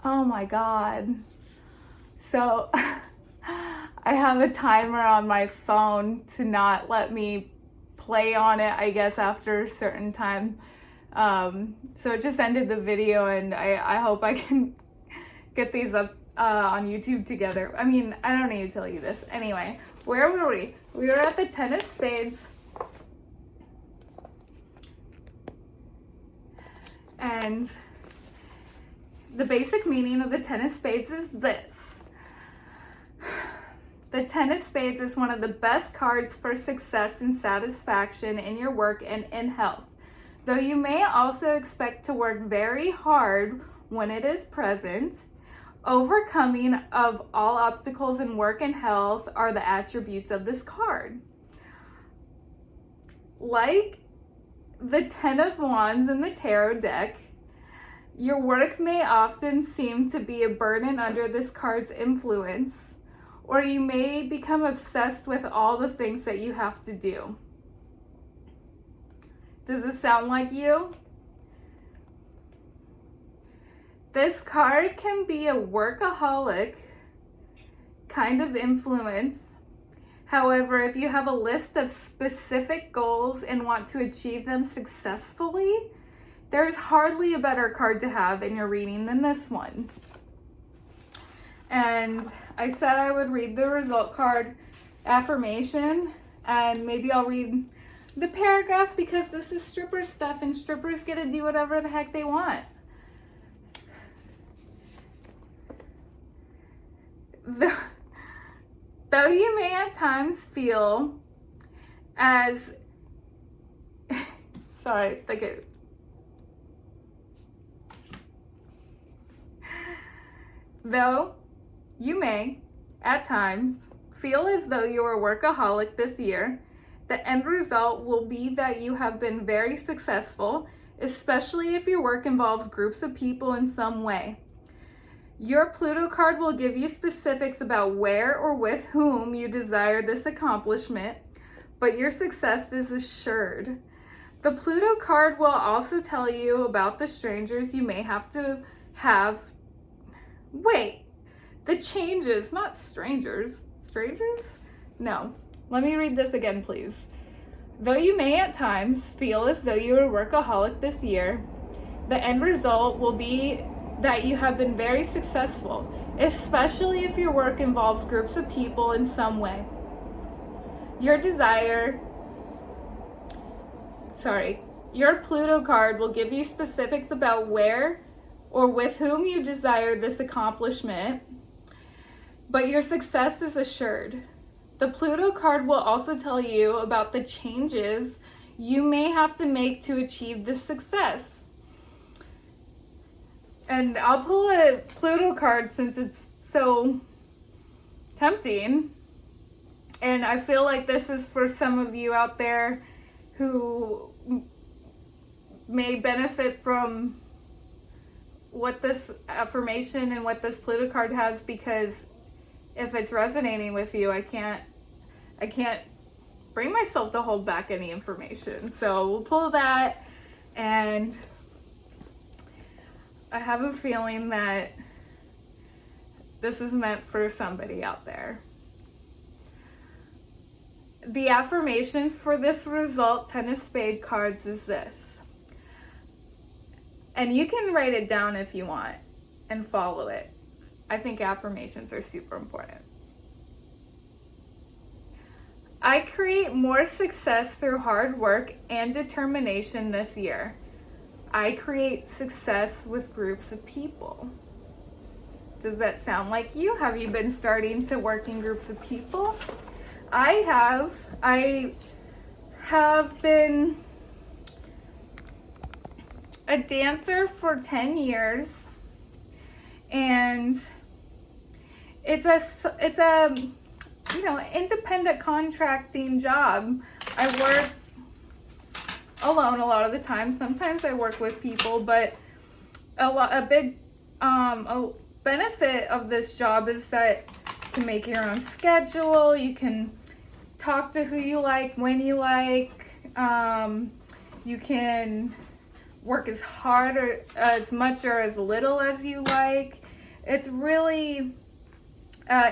Oh my God. So I have a timer on my phone to not let me play on it, I guess, after a certain time. So it just ended the video, and I hope I can get these up on YouTube together. I mean, I don't need to tell you this. Anyway, where were we? We were at the Ten of Spades. And the basic meaning of the Ten of Spades is this. The Ten of Spades is one of the best cards for success and satisfaction in your work and in health. Though you may also expect to work very hard when it is present, overcoming of all obstacles in work and health are the attributes of this card. Like the Ten of Wands in the tarot deck, your work may often seem to be a burden under this card's influence, or you may become obsessed with all the things that you have to do. Does this sound like you? This card can be a workaholic kind of influence. However, if you have a list of specific goals and want to achieve them successfully, there's hardly a better card to have in your reading than this one. And I said I would read the result card affirmation, and maybe I'll read the paragraph because this is stripper stuff and strippers get to do whatever the heck they want. Though you may at times feel as sorry, though you may at times feel as though you are a workaholic this year, the end result will be that you have been very successful, especially if your work involves groups of people in some way. Your Pluto card will give you specifics about where or with whom you desire this accomplishment, but your success is assured. The Pluto card will also tell you about the strangers you may have to have. Wait, the changes, not strangers. Strangers? No. Let me read this again, please. Though you may at times feel as though you are a workaholic this year, the end result will be that you have been very successful, especially if your work involves groups of people in some way. Your Pluto card will give you specifics about where or with whom you desire this accomplishment, but your success is assured. The Pluto card will also tell you about the changes you may have to make to achieve this success. And I'll pull a Pluto card since it's so tempting. And I feel like this is for some of you out there who may benefit from what this affirmation and what this Pluto card has, because if it's resonating with you, I can't bring myself to hold back any information. So we'll pull that, and I have a feeling that this is meant for somebody out there. The affirmation for this result, Ten of Spades cards, is this. And you can write it down if you want and follow it. I think affirmations are super important. I create more success through hard work and determination this year. I create success with groups of people. Does that sound like you? Have you been starting to work in groups of people? I have. I have been a dancer for 10 years, and it's a independent contracting job. I work alone a lot of the time. Sometimes I work with people, but a big benefit of this job is that you can make your own schedule. You can talk to who you like, when you like. You can work as hard or as much or as little as you like. it's really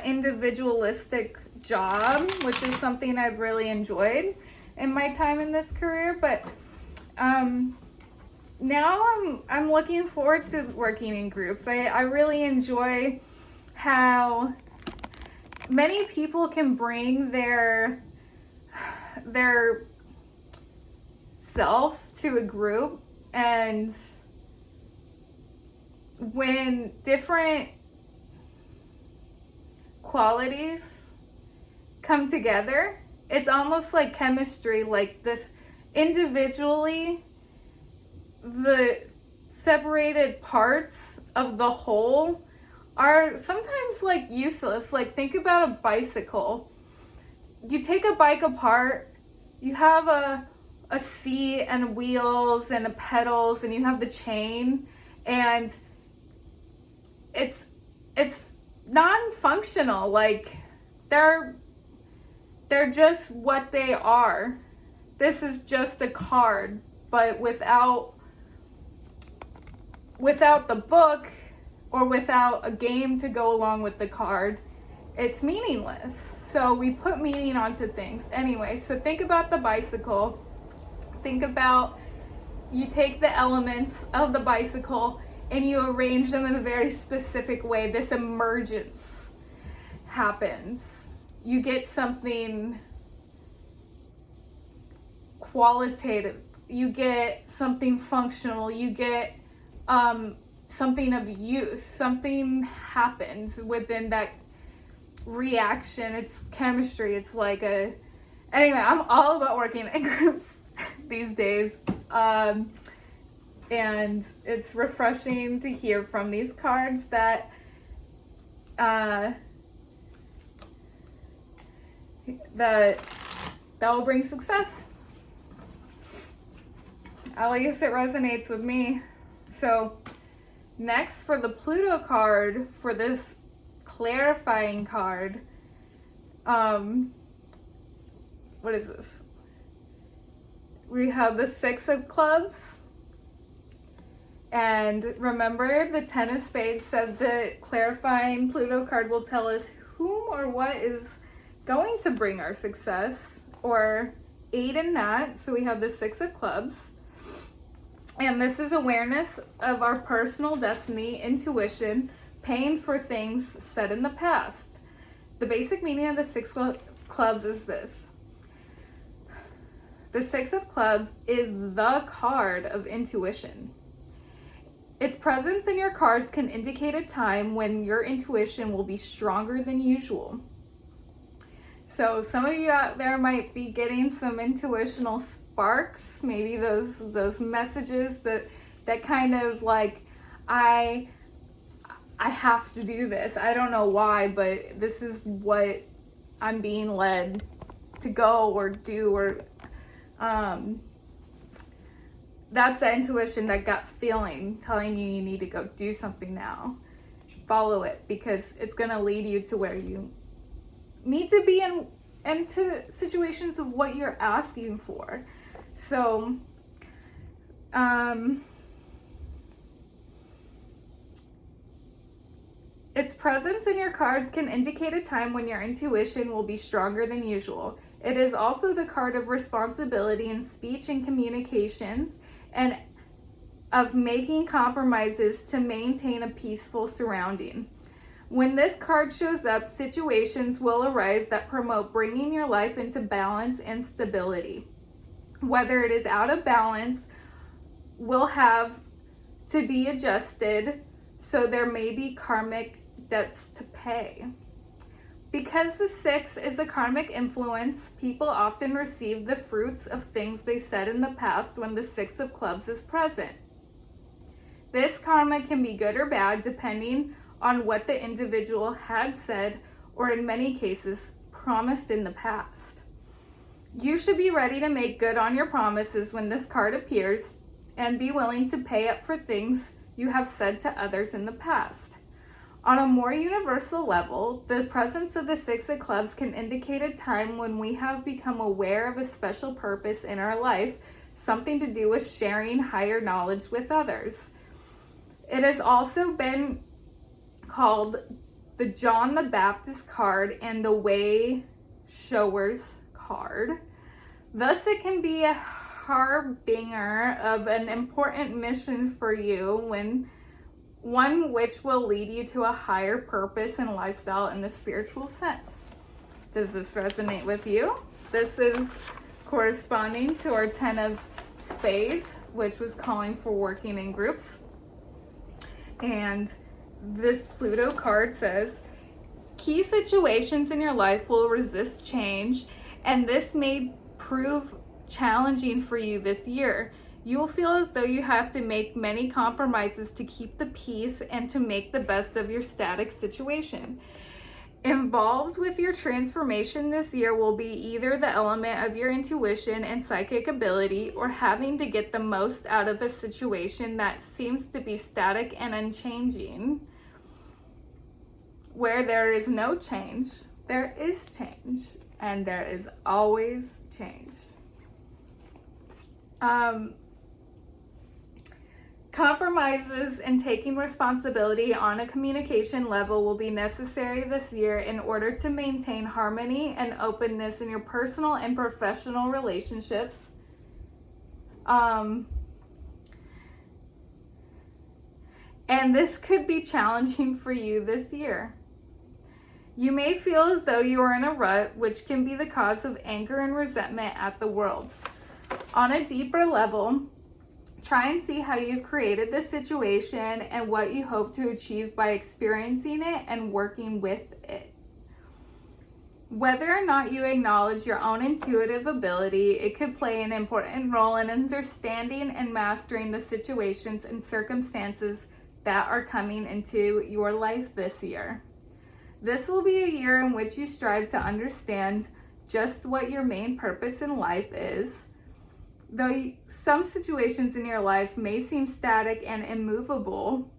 individualistic job, which is something I've really enjoyed in my time in this career. But now I'm looking forward to working in groups. I really enjoy how many people can bring their self to a group, and when different qualities come together, it's almost like chemistry. Like this, individually, the separated parts of the whole are sometimes like useless. Like think about a bicycle. You take a bike apart, you have a seat and wheels and pedals, and you have the chain, and it's non-functional. Like they're just what they are. This is just a card, but without the book or without a game to go along with the card, it's meaningless. So we put meaning onto things. Anyway, so think about the bicycle. Think about, you take the elements of the bicycle and you arrange them in a very specific way. This emergence happens. You get something qualitative. You get something functional. You get something of use. Something happens within that reaction. It's chemistry. It's like a... Anyway, I'm all about working in groups these days. And it's refreshing to hear from these cards that that will bring success. At least it resonates with me. So next, for the Pluto card, for this clarifying card, what is this? We have the Six of Clubs. And remember, the Ten of Spades said the clarifying Pluto card will tell us whom or what is going to bring our success or aid in that. So we have the Six of Clubs. And this is awareness of our personal destiny, intuition, paying for things said in the past. The basic meaning of the Six of Clubs is this. The Six of Clubs is the card of intuition. Its presence in your cards can indicate a time when your intuition will be stronger than usual. So some of you out there might be getting some intuitional sparks, maybe those messages that kind of like, I have to do this. I don't know why, but this is what I'm being led to go or do, or that's the intuition, that gut feeling telling you need to go do something now. Follow it, because it's going to lead you to where you need to be into situations of what you're asking for. So, its presence in your cards can indicate a time when your intuition will be stronger than usual. It is also the card of responsibility in speech and communications, and of making compromises to maintain a peaceful surrounding. When this card shows up, situations will arise that promote bringing your life into balance and stability. Whether it is out of balance, will have to be adjusted, so there may be karmic debts to pay. Because the Six is a karmic influence, people often receive the fruits of things they said in the past when the Six of Clubs is present. This karma can be good or bad depending on what the individual had said, or in many cases, promised in the past. You should be ready to make good on your promises when this card appears, and be willing to pay up for things you have said to others in the past. On a more universal level, the presence of the Six of Clubs can indicate a time when we have become aware of a special purpose in our life, something to do with sharing higher knowledge with others. It has also been called the John the Baptist card and the Way Showers card. Thus, it can be a harbinger of an important mission for you, one which will lead you to a higher purpose and lifestyle in the spiritual sense. Does this resonate with you? This is corresponding to our 10 of Spades, which was calling for working in groups. And this Pluto card says, key situations in your life will resist change, and this may prove challenging for you this year. You will feel as though you have to make many compromises to keep the peace and to make the best of your static situation. Involved with your transformation this year will be either the element of your intuition and psychic ability, or having to get the most out of a situation that seems to be static and unchanging. Where there is no change, there is change, and there is always change. Compromises and taking responsibility on a communication level will be necessary this year in order to maintain harmony and openness in your personal and professional relationships. And this could be challenging for you this year. You may feel as though you are in a rut, which can be the cause of anger and resentment at the world. On a deeper level, try and see how you've created this situation and what you hope to achieve by experiencing it and working with it. Whether or not you acknowledge your own intuitive ability, it could play an important role in understanding and mastering the situations and circumstances that are coming into your life this year. This will be a year in which you strive to understand just what your main purpose in life is. Though some situations in your life may seem static and immovable,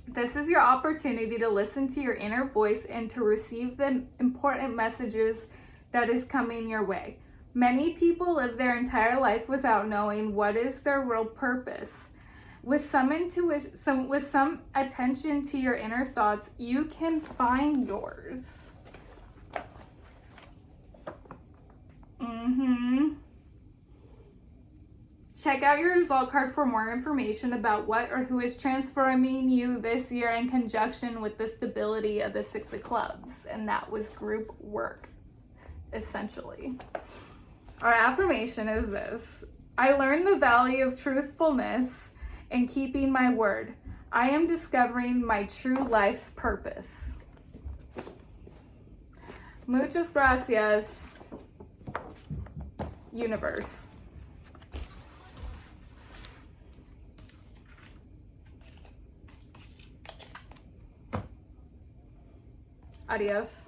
this is your opportunity to listen to your inner voice and to receive the important messages that is coming your way. Many people live their entire life without knowing what is their real purpose. With some intuition, with some attention to your inner thoughts, you can find yours. Check out your result card for more information about what or who is transforming you this year in conjunction with the stability of the Six of Clubs. And that was group work, essentially. Our affirmation is this: I learned the value of truthfulness and keeping my word. I am discovering my true life's purpose. Muchas gracias, universe. Adios.